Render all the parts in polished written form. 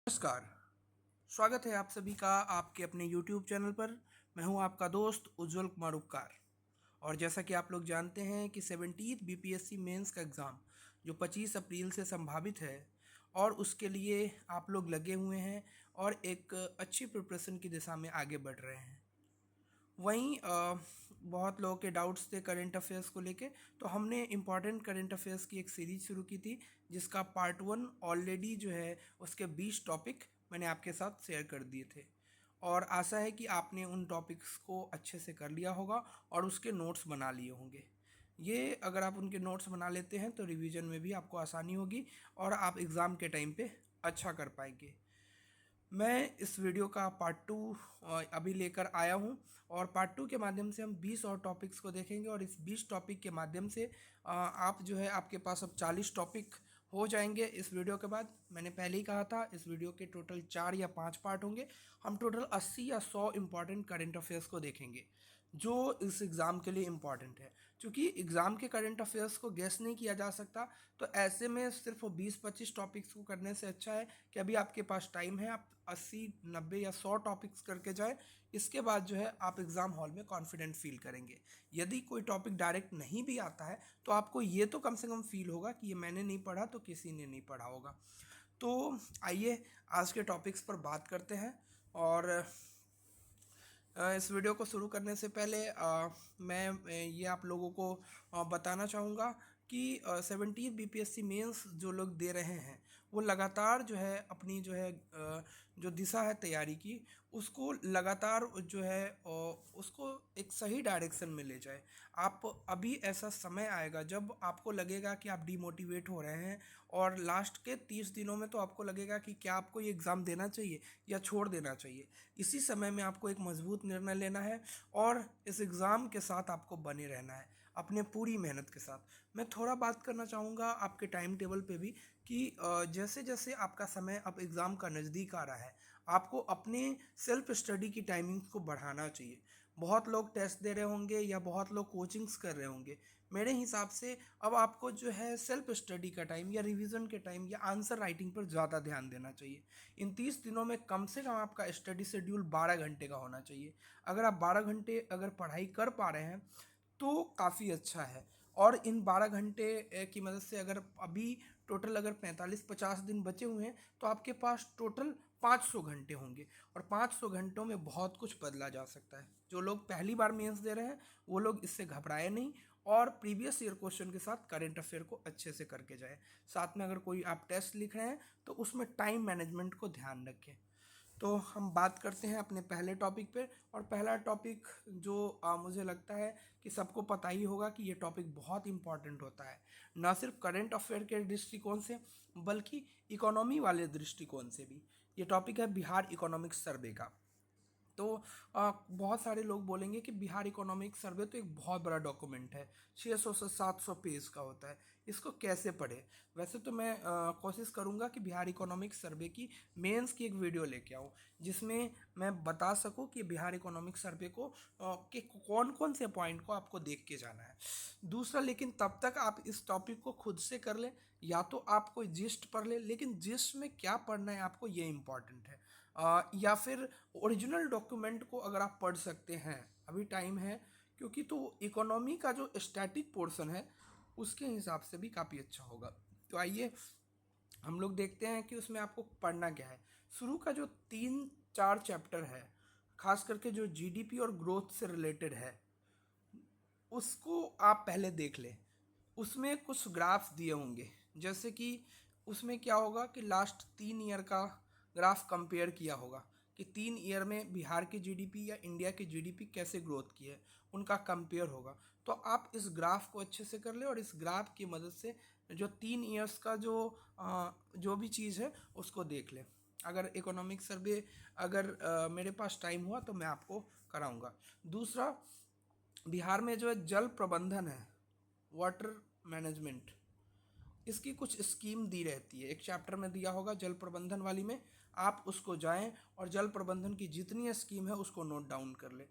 नमस्कार। स्वागत है आप सभी का आपके अपने YouTube चैनल पर। मैं हूं आपका दोस्त उज्जवल कुमार उपकार। और जैसा कि आप लोग जानते हैं कि 17th बीपीएससी मेंस का एग्ज़ाम जो 25 अप्रैल से संभावित है और उसके लिए आप लोग लगे हुए हैं और एक अच्छी प्रिपरेशन की दिशा में आगे बढ़ रहे हैं। वहीं बहुत लोगों के डाउट्स थे करंट अफेयर्स को लेके, तो हमने इम्पॉर्टेंट करंट अफेयर्स की एक सीरीज शुरू की थी जिसका पार्ट 1 ऑलरेडी जो है उसके 20 टॉपिक मैंने आपके साथ शेयर कर दिए थे। और आशा है कि आपने उन टॉपिक्स को अच्छे से कर लिया होगा और उसके नोट्स बना लिए होंगे। ये अगर आप उनके नोट्स बना लेते हैं तो रिवीजन में भी आपको आसानी होगी और आप एग्ज़ाम के टाइम पे अच्छा कर पाएंगे। मैं इस वीडियो का पार्ट 2 अभी लेकर आया हूं और पार्ट 2 के माध्यम से हम 20 और टॉपिक्स को देखेंगे और इस 20 टॉपिक के माध्यम से आप जो है आपके पास अब 40 टॉपिक हो जाएंगे। इस वीडियो के बाद मैंने पहले ही कहा था इस वीडियो के टोटल 4 या 5 पार्ट होंगे। हम टोटल 80 या 100 इम्पॉर्टेंट करंट अफेयर्स को देखेंगे जो इस एग्ज़ाम के लिए इम्पॉर्टेंट है। क्योंकि एग्ज़ाम के करंट अफेयर्स को गेस नहीं किया जा सकता, तो ऐसे में सिर्फ 20-25 टॉपिक्स को करने से अच्छा है कि अभी आपके पास टाइम है, आप 80, 90 या 100 टॉपिक्स करके जाएं। इसके बाद जो है आप एग्ज़ाम हॉल में कॉन्फिडेंट फील करेंगे। यदि कोई टॉपिक डायरेक्ट नहीं भी आता है तो आपको ये तो कम से कम फील होगा कि ये मैंने नहीं पढ़ा तो किसी ने नहीं पढ़ा होगा। तो आइए आज के टॉपिक्स पर बात करते हैं। और इस वीडियो को शुरू करने से पहले मैं ये आप लोगों को बताना चाहूँगा कि 17 बीपीएससी मेंस जो लोग दे रहे हैं वो लगातार जो है अपनी जो है जो दिशा है तैयारी की उसको लगातार जो है उसको एक सही डायरेक्शन में ले जाए। आप अभी ऐसा समय आएगा जब आपको लगेगा कि आप डिमोटिवेट हो रहे हैं और लास्ट के 30 दिनों में तो आपको लगेगा कि क्या आपको ये एग्ज़ाम देना चाहिए या छोड़ देना चाहिए। इसी समय में आपको एक मजबूत निर्णय लेना है और इस एग्ज़ाम के साथ आपको बने रहना है अपने पूरी मेहनत के साथ। मैं थोड़ा बात करना चाहूँगा आपके टाइम टेबल पे भी कि जैसे जैसे आपका समय अब एग्ज़ाम का नज़दीक आ रहा है आपको अपने सेल्फ स्टडी की टाइमिंग को बढ़ाना चाहिए। बहुत लोग टेस्ट दे रहे होंगे या बहुत लोग कोचिंग्स कर रहे होंगे। मेरे हिसाब से अब आपको जो है सेल्फ स्टडी का टाइम या रिवीजन के टाइम या आंसर राइटिंग पर ज़्यादा ध्यान देना चाहिए। इन 30 दिनों में कम से कम आपका स्टडी शेड्यूल 12 घंटे का होना चाहिए। अगर आप 12 घंटे अगर पढ़ाई कर पा रहे हैं तो काफ़ी अच्छा है। और इन 12 घंटे की मदद से अगर अभी टोटल अगर 45-50 दिन बचे हुए हैं तो आपके पास टोटल 500 घंटे होंगे और 500 घंटों में बहुत कुछ बदला जा सकता है। जो लोग पहली बार मेंस दे रहे हैं वो लोग इससे घबराए नहीं और प्रीवियस ईयर क्वेश्चन के साथ करंट अफेयर को अच्छे से करके जाए। साथ में अगर कोई आप टेस्ट लिख रहे हैं तो उसमें टाइम मैनेजमेंट को ध्यान रखें। तो हम बात करते हैं अपने पहले टॉपिक पे। और पहला टॉपिक जो मुझे लगता है कि सबको पता ही होगा कि ये टॉपिक बहुत इंपॉर्टेंट होता है, ना सिर्फ करंट अफेयर के दृष्टिकोण से बल्कि इकोनॉमी वाले दृष्टिकोण से भी। ये टॉपिक है बिहार इकोनॉमिक सर्वे का। तो बहुत सारे लोग बोलेंगे कि बिहार इकोनॉमिक सर्वे तो एक बहुत बड़ा डॉक्यूमेंट है, 600 से 700 पेज का होता है, इसको कैसे पढ़े। वैसे तो मैं कोशिश करूंगा कि बिहार इकोनॉमिक सर्वे की मेंस की एक वीडियो लेके आऊँ जिसमें मैं बता सकूं कि बिहार इकोनॉमिक सर्वे को के कौन कौन से पॉइंट को आपको देख के जाना है। दूसरा, लेकिन तब तक आप इस टॉपिक को खुद से कर लें, या तो आप कोई जिस्ट पढ़ लें, लेकिन जिस्ट में क्या पढ़ना है आपको ये इम्पॉर्टेंट है। या फिर ओरिजिनल डॉक्यूमेंट को अगर आप पढ़ सकते हैं, अभी टाइम है, क्योंकि तो इकोनॉमी का जो स्टैटिक पोर्शन है उसके हिसाब से भी काफ़ी अच्छा होगा। तो आइए हम लोग देखते हैं कि उसमें आपको पढ़ना क्या है। शुरू का जो 3-4 चैप्टर है, खास करके जो जीडीपी और ग्रोथ से रिलेटेड है, उसको आप पहले देख लें। उसमें कुछ ग्राफ्स दिए होंगे, जैसे कि उसमें क्या होगा कि लास्ट 3 ईयर का ग्राफ कंपेयर किया होगा कि 3 ईयर में बिहार की जीडीपी या इंडिया की जीडीपी कैसे ग्रोथ की है, उनका कंपेयर होगा। तो आप इस ग्राफ को अच्छे से कर ले और इस ग्राफ की मदद से जो 3 ईयर्स का जो भी चीज़ है उसको देख लें। अगर इकोनॉमिक सर्वे अगर मेरे पास टाइम हुआ तो मैं आपको कराऊंगा। दूसरा, बिहार में जो है जल प्रबंधन है, वाटर मैनेजमेंट, इसकी कुछ स्कीम दी रहती है। एक चैप्टर में दिया होगा जल प्रबंधन वाली में, आप उसको जाएं और जल प्रबंधन की जितनी स्कीम है उसको नोट डाउन कर लें।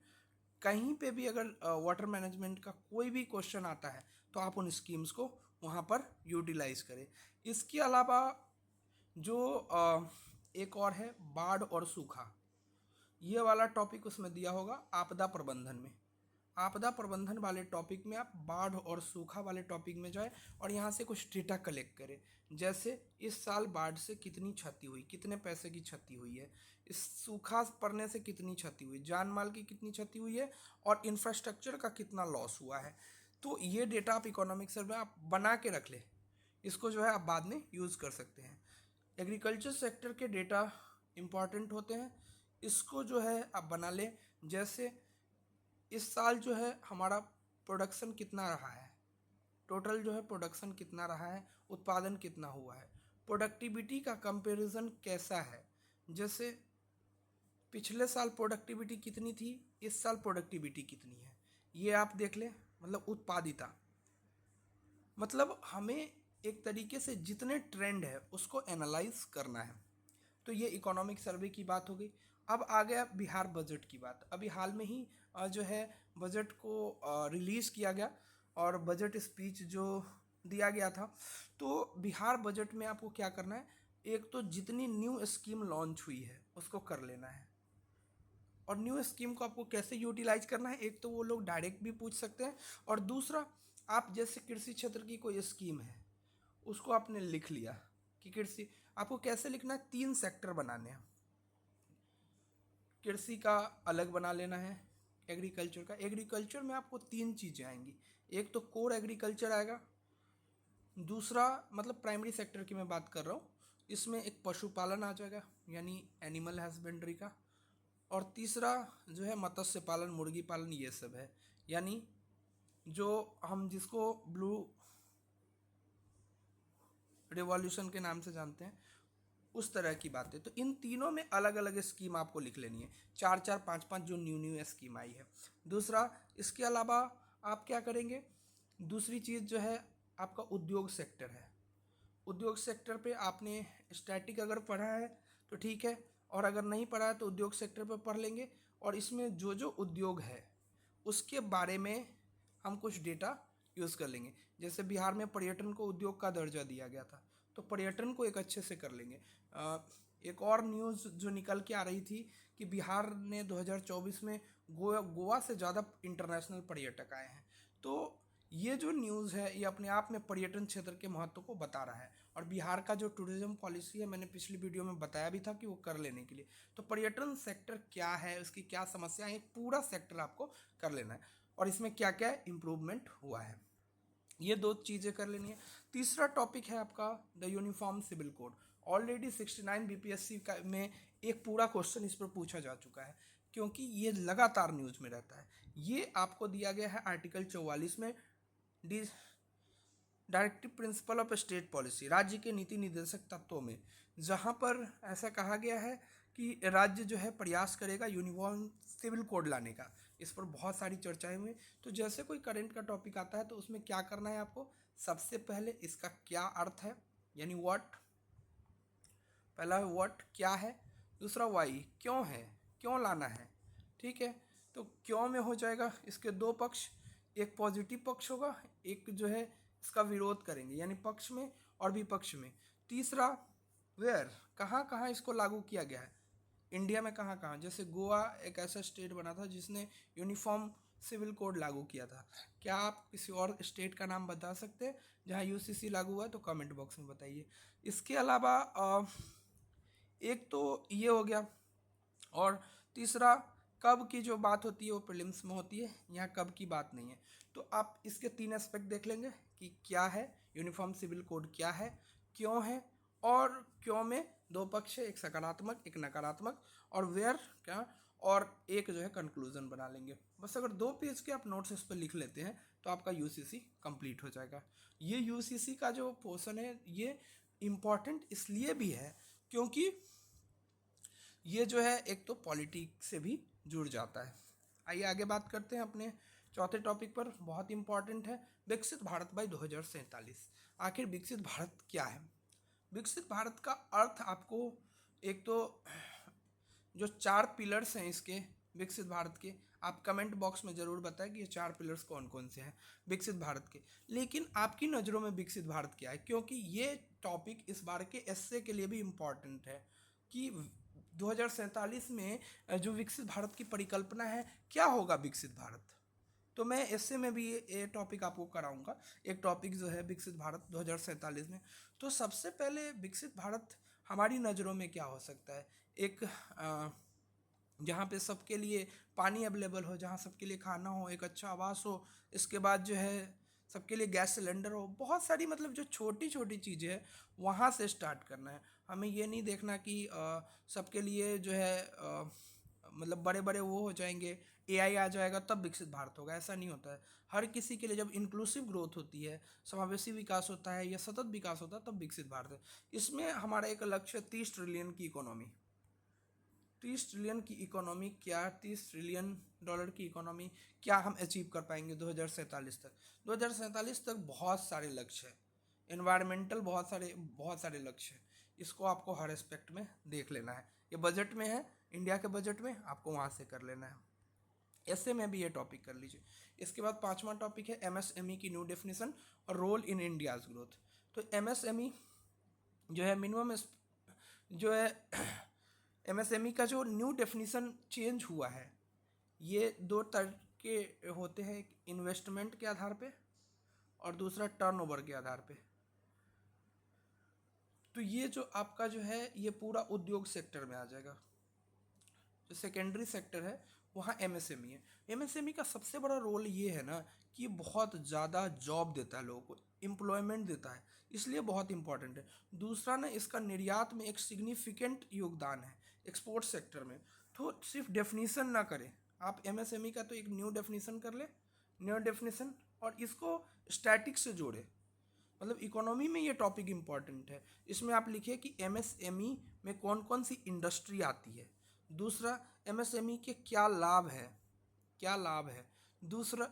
कहीं पे भी अगर वाटर मैनेजमेंट का कोई भी क्वेश्चन आता है तो आप उन स्कीम्स को वहाँ पर यूटिलाइज करें। इसके अलावा जो एक और है बाढ़ और सूखा। ये वाला टॉपिक उसमें दिया होगा आपदा प्रबंधन में। आपदा प्रबंधन वाले टॉपिक में आप बाढ़ और सूखा वाले टॉपिक में जाए और यहाँ से कुछ डेटा कलेक्ट करें। जैसे इस साल बाढ़ से कितनी क्षति हुई, कितने पैसे की क्षति हुई है, इस सूखा पड़ने से कितनी क्षति हुई, जान माल की कितनी क्षति हुई है, और इंफ्रास्ट्रक्चर का कितना लॉस हुआ है। तो ये डेटा आप इकोनॉमिक सर्वे आप बना के रख लें, इसको जो है आप बाद में यूज़ कर सकते हैं। एग्रीकल्चर सेक्टर के डेटा इम्पॉर्टेंट होते हैं, इसको जो है आप बना लें। जैसे इस साल जो है हमारा प्रोडक्शन कितना रहा है, टोटल जो है प्रोडक्शन कितना रहा है, उत्पादन कितना हुआ है, प्रोडक्टिविटी का कंपैरिजन कैसा है। जैसे पिछले साल प्रोडक्टिविटी कितनी थी, इस साल प्रोडक्टिविटी कितनी है, ये आप देख लें। मतलब उत्पादिता, मतलब हमें एक तरीके से जितने ट्रेंड है उसको एनालाइज करना है। तो ये इकोनॉमिक सर्वे की बात हो गई। अब आ गया बिहार बजट की बात। अभी हाल में ही जो है बजट को रिलीज़ किया गया और बजट स्पीच जो दिया गया था। तो बिहार बजट में आपको क्या करना है, एक तो जितनी न्यू स्कीम लॉन्च हुई है उसको कर लेना है। और न्यू स्कीम को आपको कैसे यूटिलाइज करना है, एक तो वो लोग डायरेक्ट भी पूछ सकते हैं, और दूसरा आप जैसे कृषि क्षेत्र की कोई स्कीम है उसको आपने लिख लिया कि कृषि, आपको कैसे लिखना है, 3 सेक्टर बनाने हैं। कृषि का अलग बना लेना है, एग्रीकल्चर का। एग्रीकल्चर में आपको 3 चीज़ें आएंगी, एक तो कोर एग्रीकल्चर आएगा, दूसरा मतलब प्राइमरी सेक्टर की मैं बात कर रहा हूँ, इसमें एक पशुपालन आ जाएगा यानी एनिमल हस्बेंड्री का, और तीसरा जो है मत्स्य पालन, मुर्गी पालन, ये सब है, यानी जो हम जिसको ब्लू रिवॉल्यूशन के नाम से जानते हैं, उस तरह की बातें। तो इन तीनों में अलग अलग स्कीम आपको लिख लेनी है, 4 4 5 5 जो न्यू स्कीम आई है। दूसरा, इसके अलावा आप क्या करेंगे, दूसरी चीज़ जो है आपका उद्योग सेक्टर है। उद्योग सेक्टर पे आपने स्टैटिक अगर पढ़ा है तो ठीक है, और अगर नहीं पढ़ा है तो उद्योग सेक्टर पे पढ़ लेंगे। और इसमें जो जो उद्योग है उसके बारे में हम कुछ डेटा यूज़ कर लेंगे। जैसे बिहार में पर्यटन को उद्योग का दर्जा दिया गया था, तो पर्यटन को एक अच्छे से कर लेंगे। एक और न्यूज़ जो निकल के आ रही थी कि बिहार ने 2024 में गोवा से ज़्यादा इंटरनेशनल पर्यटक आए हैं। तो ये जो न्यूज़ है ये अपने आप में पर्यटन क्षेत्र के महत्व को बता रहा है। और बिहार का जो टूरिज्म पॉलिसी है, मैंने पिछली वीडियो में बताया भी था कि वो कर लेने के लिए। तो पर्यटन सेक्टर क्या है, उसकी क्या समस्याएं, एक पूरा सेक्टर आपको कर लेना है, और इसमें क्या क्या इम्प्रूवमेंट हुआ है, ये 2 चीज़ें कर लेनी है। तीसरा टॉपिक है आपका the uniform civil code. Already 69 BPSC का में एक पूरा क्वेश्चन इस पर पूछा जा चुका है, क्योंकि ये लगातार न्यूज़ में रहता है। ये आपको दिया गया है आर्टिकल 44 में, D directive principle of state policy, राज्य के नीति निर्देशक तत्वों में, जहाँ पर ऐसा कहा गया है कि राज्य जो है प्रयास करेगा यूनिफॉर्म सिविल कोड लाने का। इस पर बहुत सारी चर्चाएं हुई। तो जैसे कोई करंट का टॉपिक आता है तो उसमें क्या करना है आपको, सबसे पहले इसका क्या अर्थ है, यानी व्हाट, पहला व्हाट क्या है, दूसरा वाई क्यों है, क्यों लाना है, ठीक है। तो क्यों में हो जाएगा, इसके 2 पक्ष, एक पॉजिटिव पक्ष होगा, एक जो है इसका विरोध करेंगे यानी पक्ष में और विपक्ष में। तीसरा वेयर, कहाँ कहाँ इसको लागू किया गया है, इंडिया में कहाँ कहाँ। जैसे गोवा एक ऐसा स्टेट बना था जिसने यूनिफॉर्म सिविल कोड लागू किया था। क्या आप किसी और स्टेट का नाम बता सकते हैं जहाँ यूसीसी लागू हुआ है, तो कमेंट बॉक्स में बताइए। इसके अलावा एक तो ये हो गया, और तीसरा कब की जो बात होती है वो प्रीलिम्स में होती है, यहाँ कब की बात नहीं है। तो आप इसके 3 एस्पेक्ट देख लेंगे कि क्या है यूनिफॉर्म सिविल कोड, क्या है, क्यों है, और क्यों में 2 पक्ष है, एक सकारात्मक एक नकारात्मक, और वेयर क्या, और एक जो है कंक्लूजन बना लेंगे। बस अगर 2 पेज के आप नोट्स इस पर लिख लेते हैं तो आपका यूसीसी कंप्लीट हो जाएगा। ये यूसीसी का जो पोर्शन है ये इम्पॉर्टेंट इसलिए भी है क्योंकि ये जो है एक तो पॉलिटिक्स से भी जुड़ जाता है। आइए आगे बात करते हैं अपने चौथे टॉपिक पर, बहुत इंपॉर्टेंट है, विकसित भारत बाई 2047। आखिर विकसित भारत क्या है। विकसित भारत का अर्थ आपको, एक तो जो 4 पिलर्स हैं इसके विकसित भारत के, आप कमेंट बॉक्स में ज़रूर बताएं कि ये 4 पिलर्स कौन कौन से हैं विकसित भारत के। लेकिन आपकी नज़रों में विकसित भारत क्या है, क्योंकि ये टॉपिक इस बार के एसए के लिए भी इम्पॉर्टेंट है। कि 2047 में जो विकसित भारत की परिकल्पना है, क्या होगा विकसित भारत। तो मैं ऐसे में भी ये टॉपिक आपको कराऊंगा, एक टॉपिक जो है विकसित भारत 2047 में। तो सबसे पहले विकसित भारत हमारी नज़रों में क्या हो सकता है, एक जहाँ पे सबके लिए पानी अवेलेबल हो, जहाँ सबके लिए खाना हो, एक अच्छा आवास हो, इसके बाद जो है सबके लिए गैस सिलेंडर हो, बहुत सारी मतलब जो छोटी छोटी चीज़ें हैं वहाँ से स्टार्ट करना है। हमें ये नहीं देखना कि सबके लिए जो है मतलब बड़े बड़े वो हो जाएंगे, एआई आ जाएगा तब विकसित भारत होगा, ऐसा नहीं होता है। हर किसी के लिए जब इंक्लूसिव ग्रोथ होती है, समावेशी विकास होता है या सतत विकास होता है, तब विकसित भारत है। इसमें हमारा एक लक्ष्य है 30 ट्रिलियन की इकोनॉमी। 30 ट्रिलियन की इकोनॉमी क्या, 30 ट्रिलियन डॉलर की इकोनॉमी क्या हम अचीव कर पाएंगे 2047 तक। 2047 तक बहुत सारे लक्ष्य हैं, इन्वायरमेंटल बहुत सारे लक्ष्य हैं। इसको आपको हर एस्पेक्ट में देख लेना है। ये बजट में है, इंडिया के बजट में, आपको वहाँ से कर लेना है। ऐसे में भी ये टॉपिक कर लीजिए। इसके बाद पांचवा टॉपिक है एमएसएमई की न्यू डेफिनेशन और रोल इन इंडियाज ग्रोथ। तो एमएसएमई जो है मिनिमम जो है एमएसएमई का जो न्यू डेफिनेशन चेंज हुआ है, ये दो तरह के होते हैं, एक इन्वेस्टमेंट के आधार पे और दूसरा टर्नओवर के आधार पे। तो ये जो आपका जो है ये पूरा उद्योग सेक्टर में आ जाएगा। जो सेकेंडरी सेक्टर है वहाँ एमएसएमई है। एमएसएमई का सबसे बड़ा रोल ये है ना कि बहुत ज़्यादा जॉब देता है, लोगों को एम्प्लॉयमेंट देता है, इसलिए बहुत इंपॉर्टेंट है। दूसरा ना, इसका निर्यात में एक सिग्निफिकेंट योगदान है, एक्सपोर्ट सेक्टर में। तो सिर्फ डेफिनीशन ना करें आप, एमएसएमई का तो एक न्यू डेफिनीशन कर ले, न्यू डेफिनीशन, और इसको स्टैटिक से जोड़े। मतलब इकोनॉमी में ये टॉपिक इंपॉर्टेंट है। इसमें आप लिखिए कि एमएसएमई में कौन कौन सी इंडस्ट्री आती है। दूसरा, एमएसएमई के क्या लाभ है, क्या लाभ है। दूसरा,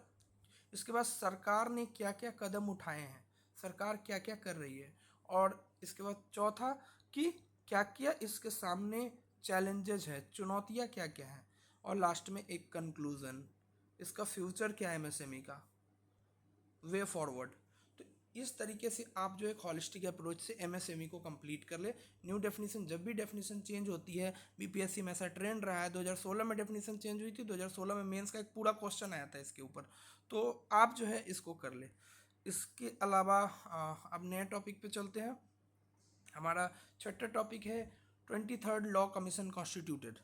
इसके बाद सरकार ने क्या क्या कदम उठाए हैं, सरकार क्या क्या कर रही है। और इसके बाद चौथा, कि क्या क्या इसके सामने चैलेंजेस हैं, चुनौतियाँ क्या क्या हैं। और लास्ट में एक कंक्लूजन, इसका फ्यूचर क्या है एमएसएमई का, वे फॉरवर्ड। तो इस तरीके से आप जो एक हॉलिस्टिक अप्रोच से एमएसएमई को कंप्लीट कर ले। न्यू डेफिनेशन, जब भी डेफिनेशन चेंज होती है, बीपीएससी में ऐसा ट्रेंड रहा है, 2016 में डेफिनेशन चेंज हुई थी, 2016 में मेंस का एक पूरा क्वेश्चन आया था इसके ऊपर। तो आप जो है इसको कर ले। इसके अलावा अब नए टॉपिक पे चलते हैं। हमारा छठा टॉपिक है 23rd लॉ कमीशन कॉन्स्टिट्यूटेड।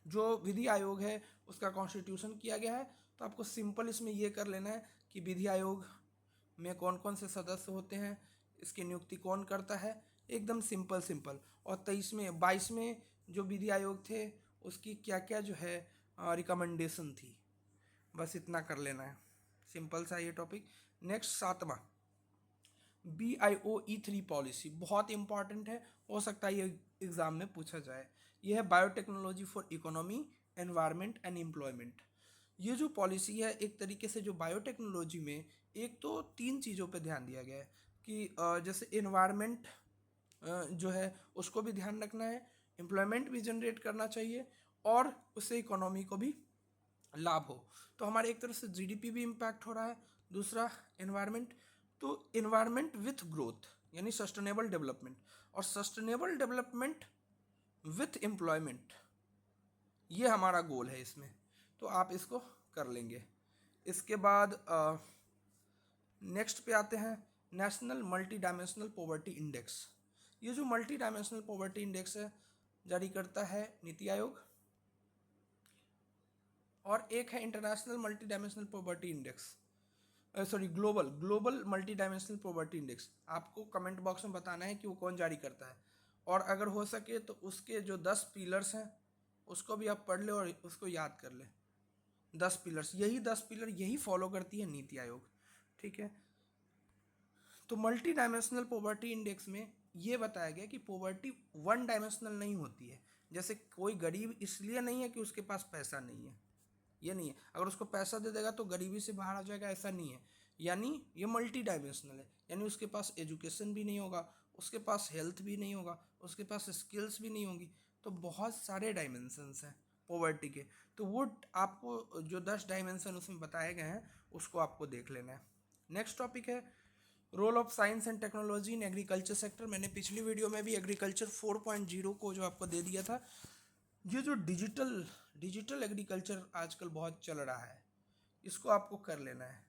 जो विधि आयोग है उसका कॉन्स्टिट्यूशन किया गया है। तो आपको सिंपल इसमें ये कर लेना है कि विधि आयोग में कौन कौन से सदस्य होते हैं, इसकी नियुक्ति कौन करता है, एकदम सिंपल सिंपल। और 22वें जो विधि आयोग थे उसकी क्या क्या जो है रिकमेंडेशन थी, बस इतना कर लेना है, सिंपल सा ये टॉपिक। नेक्स्ट सातवां, BIOE3 पॉलिसी, बहुत इंपॉर्टेंट है, हो सकता है ये एग्ज़ाम में पूछा जाए। ये है biotechnology for economy, environment and employment. ये जो पॉलिसी है एक तरीके से जो बायोटेक्नोलॉजी में एक तो तीन चीज़ों पे ध्यान दिया गया है कि जैसे एनवायरनमेंट जो है उसको भी ध्यान रखना है, एम्प्लॉयमेंट भी जनरेट करना चाहिए और उससे इकोनॉमी को भी लाभ हो। तो हमारे एक तरफ से जीडीपी भी इम्पैक्ट हो रहा है, दूसरा एनवायरनमेंट। तो एनवायरनमेंट विथ ग्रोथ यानी सस्टेनेबल डेवलपमेंट, और सस्टेनेबल डेवलपमेंट विथ एम्प्लॉयमेंट, ये हमारा गोल है इसमें। तो आप इसको कर लेंगे। इसके बाद नेक्स्ट पे आते हैं national multi dimensional poverty index. ये जो मल्टी डायमेंशनल पॉवर्टी इंडेक्स है जारी करता है नीति आयोग, और एक है international multi dimensional poverty index, sorry global multi dimensional poverty index. आपको कमेंट बॉक्स में बताना है कि वो कौन जारी करता है, और अगर हो सके तो उसके जो 10 पिलर्स हैं उसको भी आप पढ़ ले और उसको याद कर ले। 10 पिलर्स, यही 10 पिलर यही फॉलो करती है नीति आयोग, ठीक है। तो मल्टी डायमेंशनल पॉवर्टी इंडेक्स में ये बताया गया कि पॉवर्टी वन डायमेंशनल नहीं होती है। जैसे कोई गरीब इसलिए नहीं है कि उसके पास पैसा नहीं है, ये नहीं है। अगर उसको पैसा दे देगा तो गरीबी से बाहर आ जाएगा, ऐसा नहीं है। यानी ये मल्टी डायमेंशनल है, यानी उसके पास एजुकेशन भी नहीं होगा, उसके पास हेल्थ भी नहीं होगा, उसके पास स्किल्स भी नहीं होंगी। तो बहुत सारे डायमेंशंस हैं पॉवर्टी के। तो वो आपको जो 10 डायमेंशन उसमें बताए गए हैं उसको आपको देख लेना है। नेक्स्ट टॉपिक है role of science and technology in agriculture sector. मैंने पिछली वीडियो में भी एग्रीकल्चर 4.0 को जो आपको दे दिया था। ये जो डिजिटल एग्रीकल्चर आजकल बहुत चल रहा है, इसको आपको कर लेना है।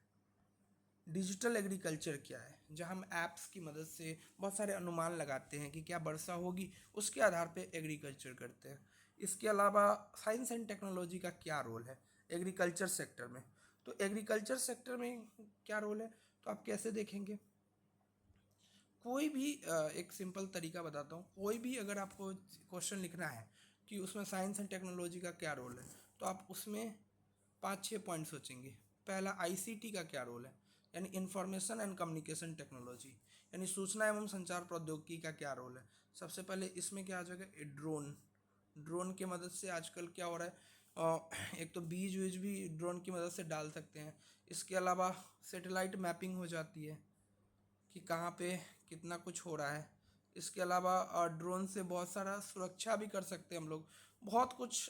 डिजिटल एग्रीकल्चर क्या है? जहाँ हम ऐप्स की मदद से बहुत सारे अनुमान लगाते हैं कि क्या वर्षा होगी, उसके आधार पे एग्रीकल्चर करते हैं। इसके अलावा साइंस एंड टेक्नोलॉजी का क्या रोल है एग्रीकल्चर सेक्टर में? तो एग्रीकल्चर सेक्टर में क्या रोल है, तो आप कैसे देखेंगे? कोई भी एक सिंपल तरीका बताता हूँ। कोई भी अगर आपको क्वेश्चन लिखना है कि उसमें साइंस एंड टेक्नोलॉजी का क्या रोल है, तो आप उसमें 5-6 पॉइंट सोचेंगे। पहला, आईसीटी का क्या रोल है, यानी इंफॉर्मेशन एंड कम्युनिकेशन टेक्नोलॉजी, यानी सूचना एवं संचार प्रौद्योगिकी का क्या रोल है। सबसे पहले इसमें क्या आ जाएगा? ड्रोन की मदद से आजकल क्या हो रहा है, एक तो बीज वीज भी ड्रोन की मदद से डाल सकते हैं। इसके अलावा सैटेलाइट मैपिंग हो जाती है कि कहाँ पे कितना कुछ हो रहा है। इसके अलावा ड्रोन से बहुत सारा सुरक्षा भी कर सकते हैं हम लोग। बहुत कुछ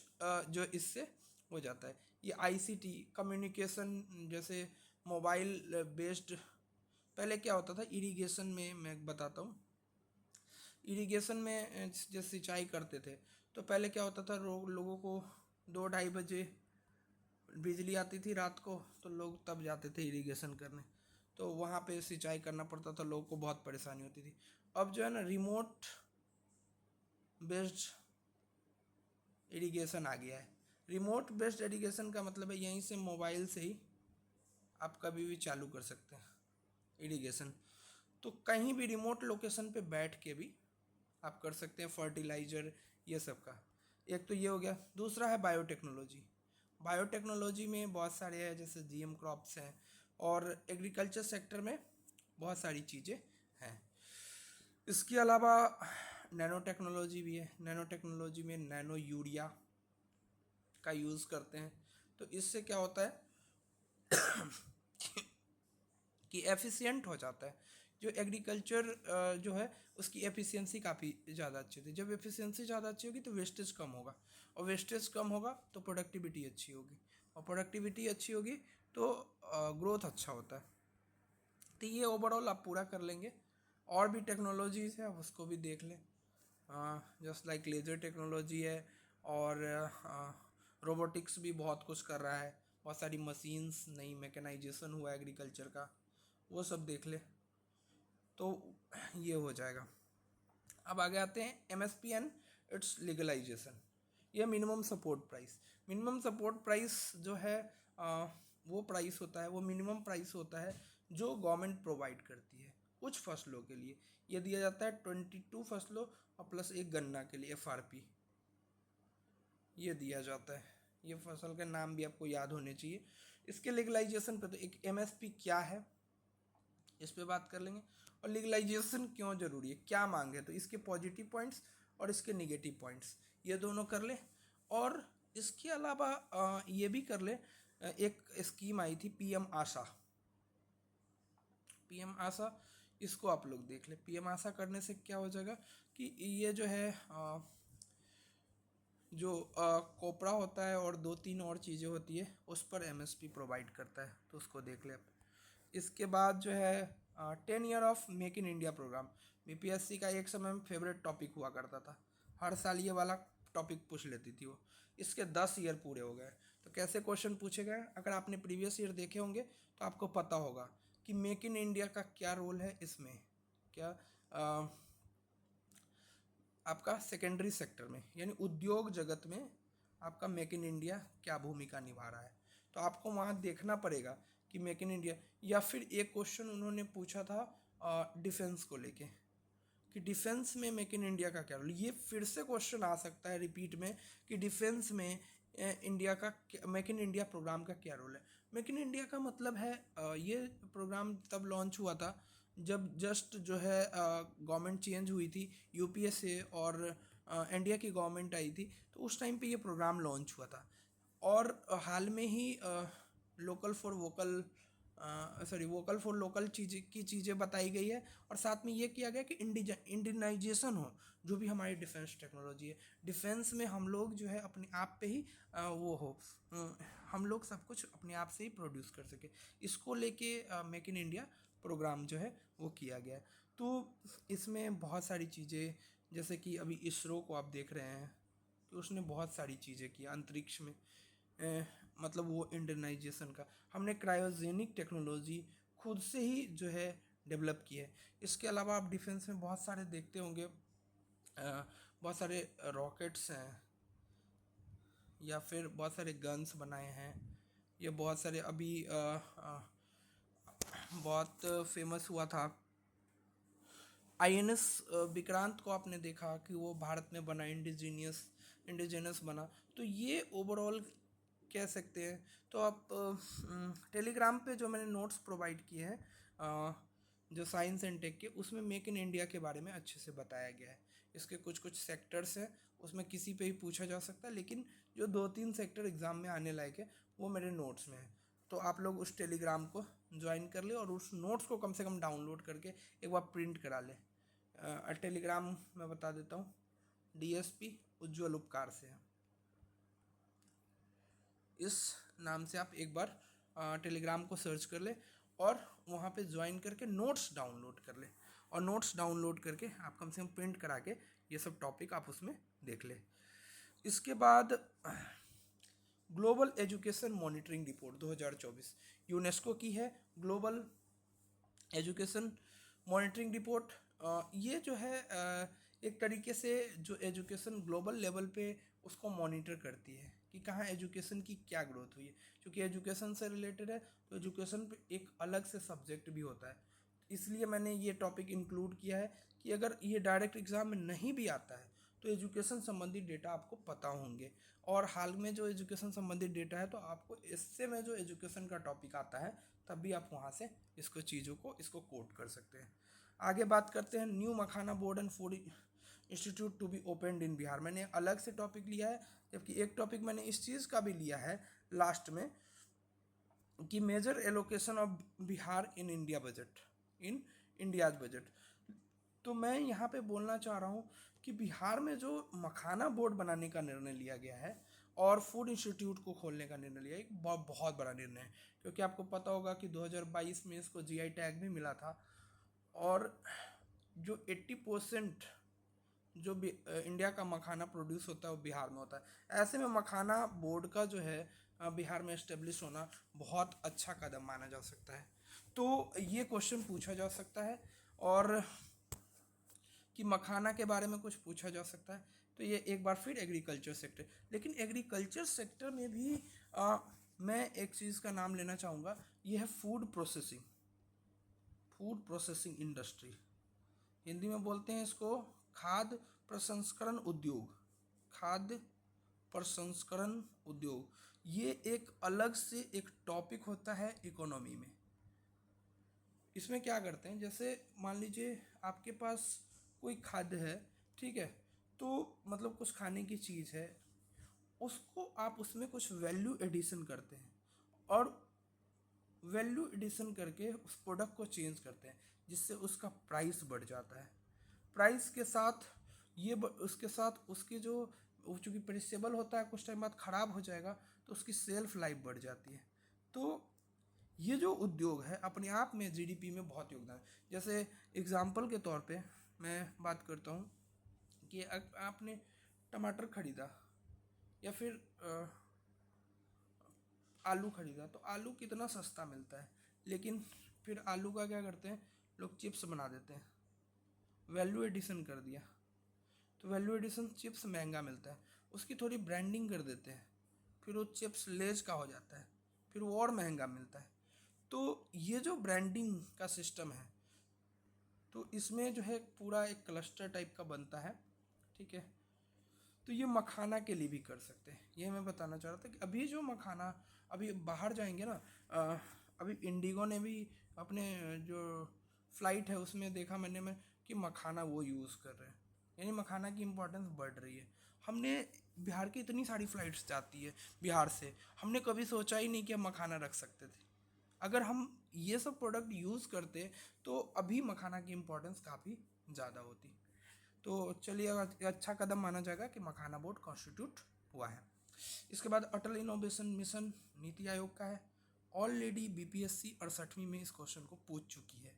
जो इससे हो जाता है। ये आईसीटी कम्युनिकेशन, जैसे मोबाइल बेस्ड। पहले क्या होता था इरिगेशन में, मैं बताता हूँ। इरिगेशन में जैसे सिंचाई करते थे, तो पहले क्या होता था, लोगों को 2-2:30 बजे बिजली आती थी रात को, तो लोग तब जाते थे इरिगेशन करने, तो वहाँ पे सिंचाई करना पड़ता था, लोगों को बहुत परेशानी होती थी। अब जो है ना, रिमोट बेस्ड इरिगेशन आ गया है। रिमोट बेस्ड इरिगेशन का मतलब है यहीं से मोबाइल से ही आप कभी भी चालू कर सकते हैं इरिगेशन। तो कहीं भी रिमोट लोकेशन पे बैठ के भी आप कर सकते हैं फर्टिलाइजर, ये सब का। एक तो ये हो गया। दूसरा है बायोटेक्नोलॉजी। बायोटेक्नोलॉजी में बहुत सारे हैं, जैसे जीएम क्रॉप्स हैं, और एग्रीकल्चर सेक्टर में बहुत सारी चीज़ें हैं। इसके अलावा नैनो टेक्नोलॉजी भी है। नैनो टेक्नोलॉजी में नैनो यूरिया का यूज़ करते हैं। तो इससे क्या होता है कि एफिशिएंट हो जाता है। जो एग्रीकल्चर जो है उसकी एफिशिएंसी काफ़ी ज़्यादा अच्छी होती है। जब एफिशिएंसी ज़्यादा अच्छी होगी तो वेस्टेज कम होगा, और वेस्टेज कम होगा तो प्रोडक्टिविटी अच्छी होगी, और प्रोडक्टिविटी अच्छी होगी तो ग्रोथ अच्छा होता है। तो ये ओवरऑल आप पूरा कर लेंगे। और भी टेक्नोलॉजीज़ है, उसको भी देख लें। जस्ट लाइक लेज़र टेक्नोलॉजी है, और रोबोटिक्स भी बहुत कुछ कर रहा है। बहुत सारी मशीन्स, नई मैकेनाइजेशन हुआ एग्रीकल्चर का, वो सब देख ले तो ये हो जाएगा। अब आगे आते हैं एमएसपी एंड इट्स लीगलाइजेशन। यह minimum support price. Minimum support price जो है वो प्राइस होता है, वो मिनिमम प्राइस होता है जो गवर्नमेंट प्रोवाइड करती है कुछ फसलों के लिए। ये दिया जाता है 22 फसलों और प्लस एक गन्ना के लिए एफआरपी ये दिया जाता है। ये फसल के नाम भी आपको याद होने चाहिए। इसके लीगलाइजेशन पे तो एक एमएसपी क्या है इस पे बात कर लेंगे, और लीगलाइजेशन क्यों ज़रूरी है, क्या मांग है, तो इसके पॉजिटिव पॉइंट्स और इसके निगेटिव पॉइंट्स ये दोनों कर ले। और इसके अलावा ये भी कर ले, एक स्कीम आई थी पीएम आशा। पीएम आशा, इसको आप लोग देख ले। पीएम आशा करने से क्या हो जाएगा कि ये जो है जो कोपरा होता है और 2-3 और चीज़ें होती है, उस पर एमएसपी प्रोवाइड करता है, तो उसको देख ले आप। इसके बाद जो है 10 year of make in India program. BPSC का एक समय में फेवरेट टॉपिक हुआ करता था, हर साल ये वाला टॉपिक पूछ लेती थी वो। इसके 10 ईयर पूरे हो गए, तो कैसे क्वेश्चन पूछे गए? अगर आपने प्रीवियस ईयर देखे होंगे तो आपको पता होगा कि मेक इन इंडिया का क्या रोल है इसमें, क्या आपका सेकेंडरी सेक्टर में, यानी उद्योग जगत में आपका मेक इन इंडिया क्या भूमिका निभा रहा है। तो आपको वहाँ देखना पड़ेगा कि मेक इन इंडिया, या फिर एक क्वेश्चन उन्होंने पूछा था डिफेंस को लेके कि डिफेंस में मेक इन इंडिया का क्या रोल। ये फिर से क्वेश्चन आ सकता है रिपीट में कि डिफेंस में इंडिया का, मेक इन इंडिया प्रोग्राम का क्या रोल है। मेक इन इंडिया का मतलब है ये प्रोग्राम तब लॉन्च हुआ था जब जस्ट जो है गवर्नमेंट चेंज हुई थी यूपीए से, और इंडिया की गवर्नमेंट आई थी, तो उस टाइम पे ये प्रोग्राम लॉन्च हुआ था। और हाल में ही local for vocal vocal for local चीज़ें बताई गई है, और साथ में ये किया गया कि इंडियनाइजेशन हो जो भी हमारी डिफेंस टेक्नोलॉजी है। डिफेंस में हम लोग जो है अपने आप पे ही वो हो, हम लोग सब कुछ अपने आप से ही प्रोड्यूस कर सके। इसको लेके मेक इन इंडिया प्रोग्राम जो है वो किया गया है। तो इसमें बहुत सारी चीज़ें, जैसे कि अभी इसरो को आप देख रहे हैं कि उसने बहुत सारी चीज़ें की अंतरिक्ष में, मतलब वो इंडियनाइजेशन का, हमने क्रायोजेनिक टेक्नोलॉजी खुद से ही जो है डेवलप की है। इसके अलावा आप डिफेंस में बहुत सारे देखते होंगे, बहुत सारे रॉकेट्स हैं या फिर बहुत सारे गन्स बनाए हैं, या बहुत सारे अभी बहुत फेमस हुआ था आईएनएस विक्रांत को, आपने देखा कि वो भारत में बना, इंडिजीनियस बना। तो ये ओवरऑल कह सकते हैं। तो आप टेलीग्राम पे जो मैंने नोट्स प्रोवाइड किए हैं, जो साइंस एंड टेक के, उसमें मेक इन इंडिया के बारे में अच्छे से बताया गया है। इसके कुछ कुछ सेक्टर्स हैं, उसमें किसी पे भी पूछा जा सकता है, लेकिन जो 2-3 सेक्टर एग्ज़ाम में आने लायक है वो मेरे नोट्स में है। तो आप लोग उस टेलीग्राम को ज्वाइन कर ले और उस नोट्स को कम से कम डाउनलोड करके एक बार प्रिंट करा ले। टेलीग्राम मैं बता देता हूँ, डीएसपी उज्ज्वल उपकार से है। इस नाम से आप एक बार टेलीग्राम को सर्च कर ले और वहाँ पे ज्वाइन करके नोट्स डाउनलोड कर ले, और नोट्स डाउनलोड करके आप कम से कम प्रिंट करा के ये सब टॉपिक आप उसमें देख ले। इसके बाद global education monitoring report 2024 UNESCO की है। ग्लोबल एजुकेशन मॉनिटरिंग रिपोर्ट, ये जो है एक तरीके से जो एजुकेशन ग्लोबल लेवल पे उसको मॉनिटर करती है कि कहाँ एजुकेशन की क्या ग्रोथ हुई है। क्योंकि एजुकेशन से रिलेटेड है तो एजुकेशन पे एक अलग से सब्जेक्ट भी होता है, इसलिए मैंने ये टॉपिक इंक्लूड किया है कि अगर ये डायरेक्ट एग्ज़ाम में नहीं भी आता है तो एजुकेशन संबंधी डेटा आपको पता होंगे। और हाल में जो एजुकेशन संबंधी डेटा है, तो आपको इससे में जो एजुकेशन का टॉपिक आता है तब भी आप वहाँ से इसको कोट कर सकते हैं। आगे बात करते हैं new makhana board and food institute to be opened in Bihar. मैंने अलग से टॉपिक लिया है, जबकि एक टॉपिक मैंने इस चीज़ का भी लिया है लास्ट में कि major allocation of Bihar in India's budget. तो मैं यहाँ पे बोलना चाह रहा हूँ कि बिहार में जो मखाना बोर्ड बनाने का निर्णय लिया गया है और फूड इंस्टीट्यूट को खोलने का निर्णय लिया, एक बहुत बड़ा निर्णय है। क्योंकि आपको पता होगा कि 2022 में इसको जीआई टैग भी मिला था, और जो 80% जो भी इंडिया का मखाना प्रोड्यूस होता है वो बिहार में होता है। ऐसे में मखाना बोर्ड का जो है बिहार में इस्टेब्लिश होना बहुत अच्छा कदम माना जा सकता है। तो ये क्वेश्चन पूछा जा सकता है, और कि मखाना के बारे में कुछ पूछा जा सकता है। तो ये एक बार फिर एग्रीकल्चर सेक्टर, लेकिन एग्रीकल्चर सेक्टर में भी मैं एक चीज़ का नाम लेना चाहूँगा, ये है फूड प्रोसेसिंग इंडस्ट्री। हिंदी में बोलते हैं इसको खाद्य प्रसंस्करण उद्योग। ये एक अलग से एक टॉपिक होता है इकोनॉमी में। इसमें क्या करते हैं, जैसे मान लीजिए आपके पास कोई खाद्य है, ठीक है, तो मतलब कुछ खाने की चीज़ है, उसको आप उसमें कुछ वैल्यू एडिशन करते हैं, और वैल्यू एडिशन करके उस प्रोडक्ट को चेंज करते हैं, जिससे उसका प्राइस बढ़ जाता है। प्राइस के साथ उसके साथ उसकी जो, चूँकि पेरिसेबल होता है, कुछ टाइम बाद ख़राब हो जाएगा, तो उसकी सेल्फ लाइफ बढ़ जाती है। तो ये जो उद्योग है अपने आप में जीडीपी में बहुत योगदान है। जैसे एग्जाम्पल के तौर पे मैं बात करता हूँ कि आपने टमाटर खरीदा या फिर आलू खरीदा, तो आलू कितना सस्ता मिलता है, लेकिन फिर आलू का क्या करते हैं लोग, चिप्स बना देते हैं, वैल्यू एडिशन कर दिया। तो वैल्यू एडिशन चिप्स महंगा मिलता है, उसकी थोड़ी ब्रांडिंग कर देते हैं, फिर वो चिप्स लेज का हो जाता है, फिर वो और महंगा मिलता है। तो ये जो ब्रांडिंग का सिस्टम है, तो इसमें जो है पूरा एक क्लस्टर टाइप का बनता है, ठीक है। तो ये मखाना के लिए भी कर सकते हैं, ये मैं बताना चाह रहा था कि अभी जो मखाना, अभी बाहर जाएंगे ना, अभी इंडिगो ने भी अपने जो फ्लाइट है उसमें देखा मैं कि मखाना वो यूज़ कर रहे हैं, यानी मखाना की इम्पोर्टेंस बढ़ रही है। हमने बिहार की इतनी सारी फ्लाइट्स जाती है बिहार से, हमने कभी सोचा ही नहीं कि हम मखाना रख सकते थे। अगर हम ये सब प्रोडक्ट यूज़ करते तो अभी मखाना की इम्पोर्टेंस काफ़ी ज़्यादा होती। तो चलिए, अच्छा कदम माना जाएगा कि मखाना बोर्ड कॉन्स्टिट्यूट हुआ है। इसके बाद अटल इनोवेशन मिशन नीति आयोग का है, ऑलरेडी बीपीएससी 68वीं में इस क्वेश्चन को पूछ चुकी है।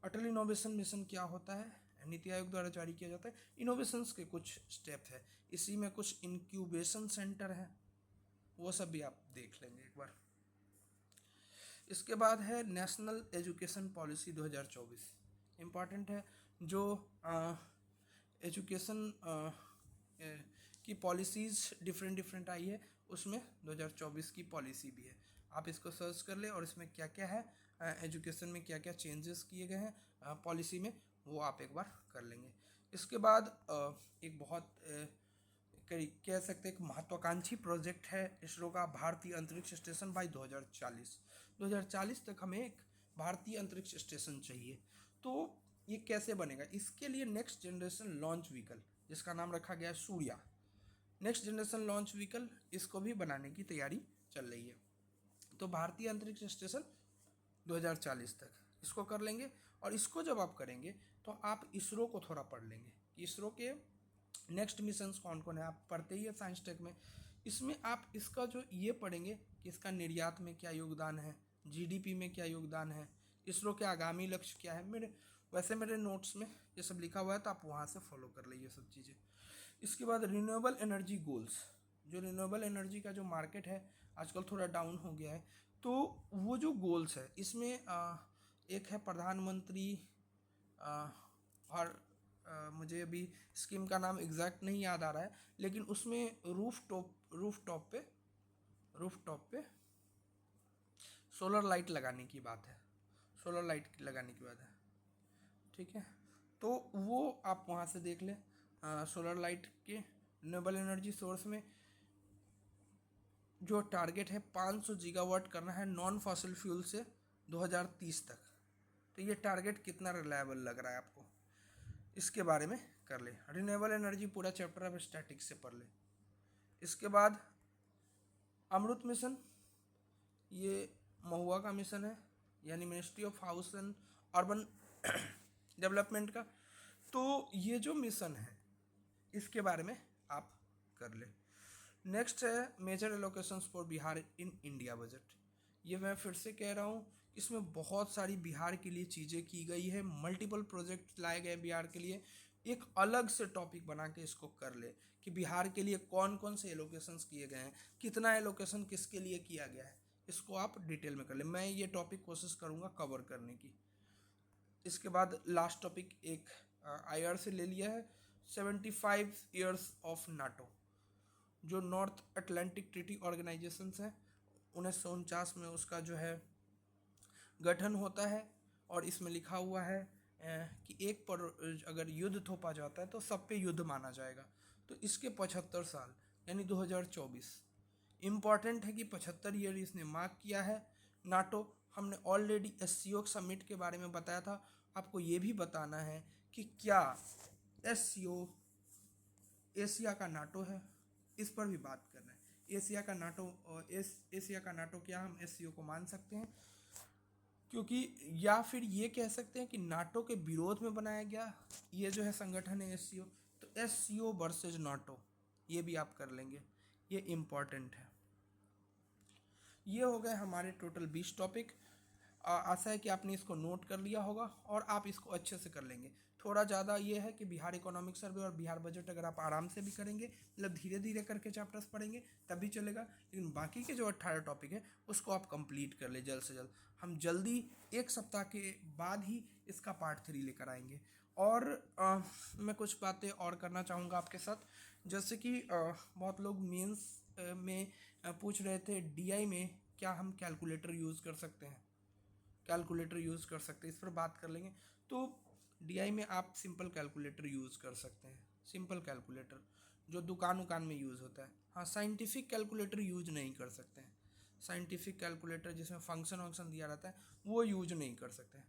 अटल इनोवेशन मिशन क्या होता है? नीति आयोग द्वारा जारी किया जाता है। इनोवेशंस के कुछ स्टेप है, इसी में कुछ इंक्यूबेशन सेंटर है, वो सब भी आप देख लेंगे एक बार। इसके बाद है नेशनल एजुकेशन पॉलिसी 2024, इम्पॉर्टेंट है। जो एजुकेशन की पॉलिसीज़ डिफरेंट आई है, उसमें 2024 की पॉलिसी भी है। आप इसको सर्च कर ले और इसमें क्या क्या है, एजुकेशन में क्या क्या चेंजेस किए गए हैं पॉलिसी में, वो आप एक बार कर लेंगे। इसके बाद एक बहुत कह सकते हैं एक महत्वाकांक्षी प्रोजेक्ट है इसरो का, भारतीय अंतरिक्ष स्टेशन बाई 2040 तक हमें एक भारतीय अंतरिक्ष स्टेशन चाहिए। तो ये कैसे बनेगा? इसके लिए नेक्स्ट जनरेशन लॉन्च व्हीकल, जिसका नाम रखा गया है Surya, next generation launch vehicle, इसको भी बनाने की तैयारी चल रही है। तो भारतीय अंतरिक्ष स्टेशन 2040 तक इसको कर लेंगे। और इसको जब आप करेंगे तो आप इसरो को थोड़ा पढ़ लेंगे कि इसरो के नेक्स्ट मिशंस कौन कौन है, आप पढ़ते ही है साइंस टेक में। इसमें आप इसका जो ये पढ़ेंगे कि इसका निर्यात में क्या योगदान है, जीडीपी में क्या योगदान है, इसरो के आगामी लक्ष्य क्या है। मेरे नोट्स में ये सब लिखा हुआ है, तो आप वहाँ से फॉलो कर लीजिए सब चीज़ें। इसके बाद रिन्यूएबल एनर्जी गोल्स, जो रिन्यूएबल एनर्जी का जो मार्केट है आजकल थोड़ा डाउन हो गया है, तो वो जो गोल्स है इसमें एक है प्रधानमंत्री और मुझे अभी स्कीम का नाम एग्जैक्ट नहीं याद आ रहा है, लेकिन उसमें रूफ टॉप पे सोलर लाइट लगाने की बात है, सोलर लाइट लगाने की बात है, ठीक है। तो वो आप वहाँ से देख लें। सोलर लाइट के रिन्यूएबल एनर्जी सोर्स में जो टारगेट है 500 गीगावाट करना है नॉन फॉसिल फ्यूल से 2030 तक। तो ये टारगेट कितना रिलायबल लग रहा है आपको, इसके बारे में कर ले। रिन्यूएबल एनर्जी पूरा चैप्टर आप स्टैटिक्स से पढ़ ले। इसके बाद अमृत मिशन, ये महुआ का मिशन है, यानी ministry of house and urban development का। तो ये जो मिशन है इसके बारे में आप कर ले। नेक्स्ट है major allocations for Bihar in India budget. ये मैं फिर से कह रहा हूँ, इसमें बहुत सारी बिहार के लिए चीज़ें की गई है, मल्टीपल प्रोजेक्ट लाए गए बिहार के लिए। एक अलग से टॉपिक बना के इसको कर ले कि बिहार के लिए कौन कौन से एलोकेशंस किए गए हैं, कितना एलोकेशन किसके लिए किया गया है, इसको आप डिटेल में कर ले। मैं ये टॉपिक कोशिश करूँगा कवर करने की। इसके बाद लास्ट टॉपिक एक आईआर से ले लिया है, 75 ईयर्स ऑफ नाटो, जो नॉर्थ अटलांटिक ट्रीटी ऑर्गेनाइजेशंस हैं, 1949 में उसका जो है गठन होता है। और इसमें लिखा हुआ है कि एक पर अगर युद्ध थोपा जाता है तो सब पे युद्ध माना जाएगा। तो इसके 75 साल यानी 2024 इम्पॉर्टेंट है कि 75 ईयर इसने मार्क किया है। नाटो, हमने ऑलरेडी एससीओ समिट के बारे में बताया था, आपको ये भी बताना है कि क्या एससीओ एशिया का नाटो है, इस पर भी बात करना है। एशिया का नाटो क्या हम एससीओ को मान सकते हैं? क्योंकि या फिर ये कह सकते हैं कि नाटो के विरोध में बनाया गया ये जो है संगठन है एससीओ। तो एससीओ वर्सेज नाटो, ये भी आप कर लेंगे, ये इम्पॉर्टेंट है। ये हो गए हमारे टोटल 20 टॉपिक। आशा है कि आपने इसको नोट कर लिया होगा और आप इसको अच्छे से कर लेंगे। थोड़ा ज़्यादा ये है कि बिहार इकोनॉमिक सर्वे और बिहार बजट अगर आप आराम से भी करेंगे, मतलब धीरे धीरे करके चैप्टर्स पढ़ेंगे तब भी चलेगा, लेकिन बाकी के जो 18 टॉपिक है उसको आप कंप्लीट कर ले जल्द से जल्द। हम जल्दी एक सप्ताह के बाद ही इसका पार्ट 3 लेकर आएंगे। और मैं कुछ बातें और करना चाहूँगा आपके साथ, जैसे कि बहुत लोग मेंस में पूछ रहे थे डीआई में क्या हम कैलकुलेटर यूज़ कर सकते हैं, इस पर बात कर लेंगे। तो डीआई में आप सिंपल कैलकुलेटर यूज़ कर सकते हैं, सिंपल कैलकुलेटर जो दुकान में यूज़ होता है। हाँ, साइंटिफिक कैलकुलेटर यूज नहीं कर सकते हैं, साइंटिफिक कैलकुलेटर जिसमें फंक्शन दिया रहता है वो यूज नहीं कर सकते हैं।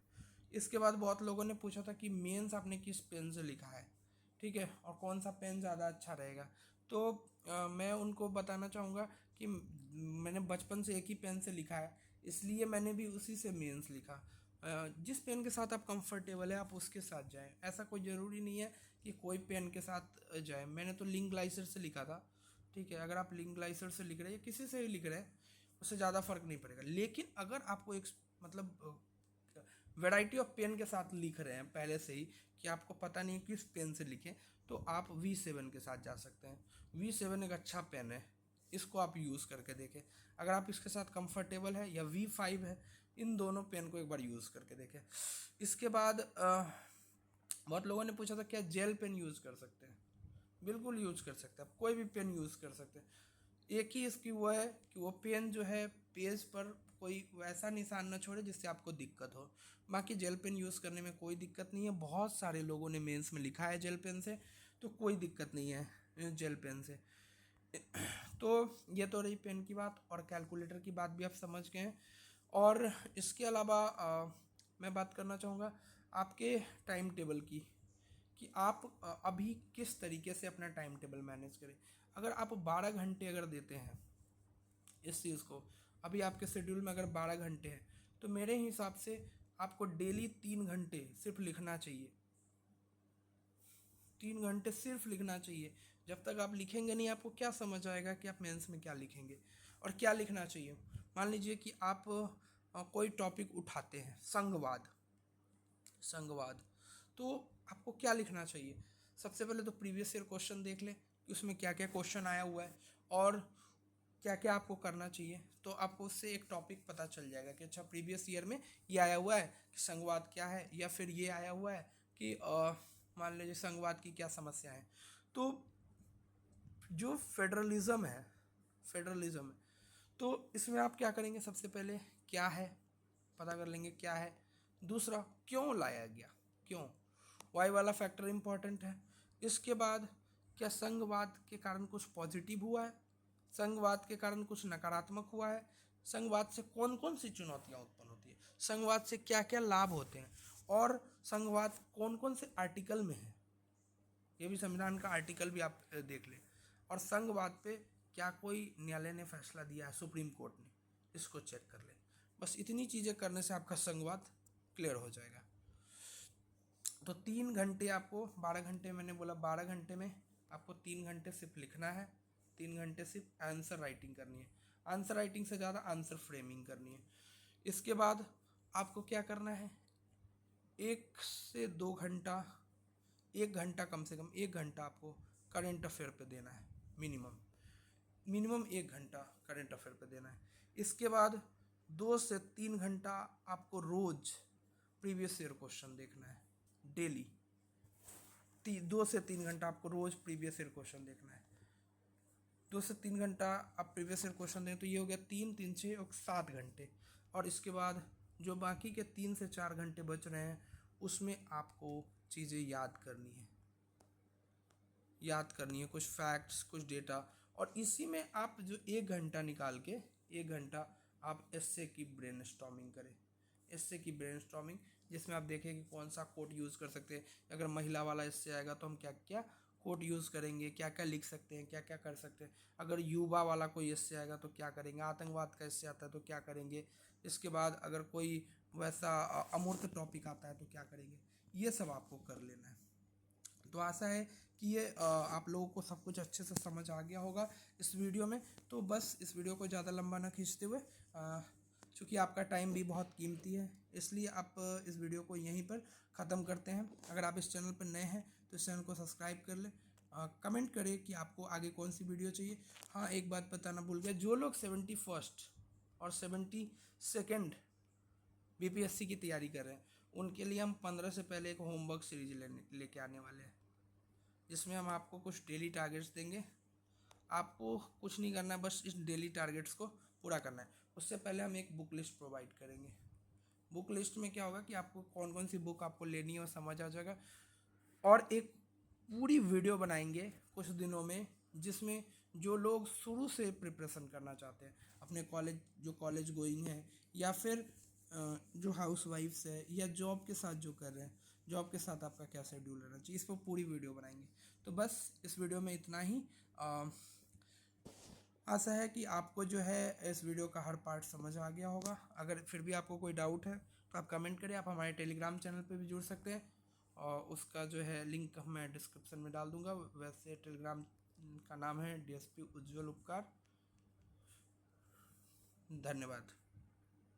इसके बाद बहुत लोगों ने पूछा था कि मेंस आपने किस पेन से लिखा है, ठीक है, और कौन सा पेन ज़्यादा अच्छा रहेगा। तो मैं उनको बताना चाहूँगा कि मैंने बचपन से एक ही पेन से लिखा है, इसलिए मैंने भी उसी से मेंस लिखा। जिस पेन के साथ आप कंफर्टेबल है आप उसके साथ जाएं, ऐसा कोई ज़रूरी नहीं है कि कोई पेन के साथ जाए। मैंने तो लिंक ग्लाइसर से लिखा था, ठीक है। अगर आप लिंक ग्लाइसर से लिख रहे हैं या किसी से ही लिख रहे हैं, उससे ज़्यादा फर्क नहीं पड़ेगा। लेकिन अगर आपको एक मतलब वैरायटी ऑफ पेन के साथ लिख रहे हैं पहले से ही कि आपको पता नहीं किस पेन से लिखें, तो आप V7 के साथ जा सकते हैं। V7 एक अच्छा पेन है, इसको आप यूज़ करके देखें। अगर आप इसके साथ कंफर्टेबल है, या V5 है, इन दोनों पेन को एक बार यूज़ करके देखें। इसके बाद बहुत लोगों ने पूछा था क्या जेल पेन यूज़ कर सकते हैं। बिल्कुल यूज़ कर सकते हैं, आप कोई भी पेन यूज़ कर सकते हैं। एक ही इसकी वो है कि वो पेन जो है पेज पर कोई वैसा निशान न छोड़े जिससे आपको दिक्कत हो। बाकी जेल पेन यूज़ करने में कोई दिक्कत नहीं है, बहुत सारे लोगों ने मेंस में लिखा है जेल पेन से, तो कोई दिक्कत नहीं है जेल पेन से। तो ये तो रही पेन की बात, और कैलकुलेटर की बात भी आप समझ गए हैं। और इसके अलावा मैं बात करना चाहूँगा आपके टाइम टेबल की, कि आप अभी किस तरीके से अपना टाइम टेबल मैनेज करें। अगर आप 12 घंटे अगर देते हैं इस चीज़ को, अभी आपके शेड्यूल में अगर 12 घंटे हैं, तो मेरे हिसाब से आपको डेली 3 घंटे सिर्फ लिखना चाहिए। 3 घंटे सिर्फ लिखना चाहिए। जब तक आप लिखेंगे नहीं, आपको क्या समझ आएगा कि आप मेंस में क्या लिखेंगे और क्या लिखना चाहिए। मान लीजिए कि आप कोई टॉपिक उठाते हैं, संघवाद। संघवाद तो आपको क्या लिखना चाहिए। सबसे पहले तो प्रीवियस ईयर क्वेश्चन देख लें कि उसमें क्या क्या क्वेश्चन आया हुआ है और क्या क्या आपको करना चाहिए। तो आपको उससे एक टॉपिक पता चल जाएगा कि अच्छा प्रीवियस ईयर में ये आया हुआ है कि संघवाद क्या है, या फिर ये आया हुआ है कि मान लीजिए संघवाद की क्या समस्या है। तो जो फेडरलिज्म है, तो इसमें आप क्या करेंगे, सबसे पहले क्या है पता कर लेंगे क्या है। दूसरा, क्यों लाया गया, क्यों, वाई वाला फैक्टर इम्पॉर्टेंट है। इसके बाद क्या संघवाद के कारण कुछ पॉजिटिव हुआ है, संघवाद के कारण कुछ नकारात्मक हुआ है, संघवाद से कौन कौन सी चुनौतियां उत्पन्न होती है, संघवाद से क्या क्या लाभ होते हैं, और संघवाद कौन कौन से आर्टिकल में है, ये भी संविधान का आर्टिकल भी आप देख लें। और संघवाद पे क्या कोई न्यायालय ने फैसला दिया है, सुप्रीम कोर्ट ने, इसको चेक कर लें। बस इतनी चीज़ें करने से आपका संघवाद क्लियर हो जाएगा। तो 3 घंटे आपको, 12 घंटे मैंने बोला, 12 घंटे में आपको 3 घंटे सिर्फ लिखना है, 3 घंटे सिर्फ आंसर राइटिंग करनी है। आंसर राइटिंग से ज़्यादा आंसर फ्रेमिंग करनी है। इसके बाद आपको क्या करना है, 1 से 2 घंटा, 1 घंटा, कम से कम 1 घंटा आपको करेंट अफेयर पे देना है। मिनिमम 1 घंटा करेंट अफेयर पे देना है। इसके बाद 2 से 3 घंटा आपको रोज प्रीवियस ईयर क्वेश्चन देखना है, डेली। 2 से 3 घंटा आपको रोज प्रीवियस ईयर क्वेश्चन देखना है। 2 से 3 घंटा आप प्रीवियस ईयर क्वेश्चन दें तो ये हो गया 3, 3, 6 और 7 घंटे। और इसके बाद जो बाकी के 3 से 4 घंटे बच रहे हैं, उसमें आपको चीज़ें याद करनी है, कुछ फैक्ट्स, कुछ डेटा। और इसी में आप जो 1 घंटा निकाल के, 1 घंटा आप एस्से की ब्रेनस्टॉर्मिंग करें, एस्से की ब्रेनस्टॉर्मिंग, जिसमें आप देखें कि कौन सा कोट यूज़ कर सकते हैं। अगर महिला वाला एस्से आएगा तो हम क्या क्या कोट यूज़ करेंगे, क्या क्या लिख सकते हैं, क्या क्या कर सकते हैं। अगर युवा वाला कोई एस्से आएगा तो क्या करेंगे, आतंकवाद का एस्से आता है तो क्या करेंगे। इसके बाद अगर कोई वैसा अमूर्त टॉपिक आता है तो क्या करेंगे, ये सब आपको कर लेना है। तो आशा है कि ये आप लोगों को सब कुछ अच्छे से समझ आ गया होगा इस वीडियो में। तो बस इस वीडियो को ज़्यादा लंबा ना खींचते हुए, चूँकि आपका टाइम भी बहुत कीमती है, इसलिए आप इस वीडियो को यहीं पर ख़त्म करते हैं। अगर आप इस चैनल पर नए हैं तो इस चैनल को सब्सक्राइब कर लें। कमेंट करें कि आपको आगे कौन सी वीडियो चाहिए। हाँ, एक बात बताना भूल गया, जो लोग 71st और 72nd बीपीएससी की तैयारी कर रहे हैं, उनके लिए हम 15 से पहले एक होमवर्क सीरीज लेके आने वाले हैं, जिसमें हम आपको कुछ डेली टारगेट्स देंगे। आपको कुछ नहीं करना है, बस इस डेली टारगेट्स को पूरा करना है। उससे पहले हम एक बुक लिस्ट प्रोवाइड करेंगे। बुक लिस्ट में क्या होगा कि आपको कौन कौन सी बुक आपको लेनी है वो समझ आ जाएगा। और एक पूरी वीडियो बनाएंगे कुछ दिनों में, जिसमें जो लोग शुरू से प्रिपरेशन करना चाहते हैं, अपने कॉलेज गोइंग है, या फिर जो हाउस वाइफ्स है, या जॉब के साथ जो कर रहे हैं, जॉब के साथ आपका क्या शेड्यूल रहना चाहिए, इस पर पूरी वीडियो बनाएंगे। तो बस इस वीडियो में इतना ही। आशा है कि आपको जो है इस वीडियो का हर पार्ट समझ आ गया होगा। अगर फिर भी आपको कोई डाउट है तो आप कमेंट करें। आप हमारे टेलीग्राम चैनल पे भी जुड़ सकते हैं, और उसका जो है लिंक मैं डिस्क्रिप्शन में डाल दूंगा। वैसे टेलीग्राम का नाम है डीएसपी उज्ज्वल उपकार। धन्यवाद।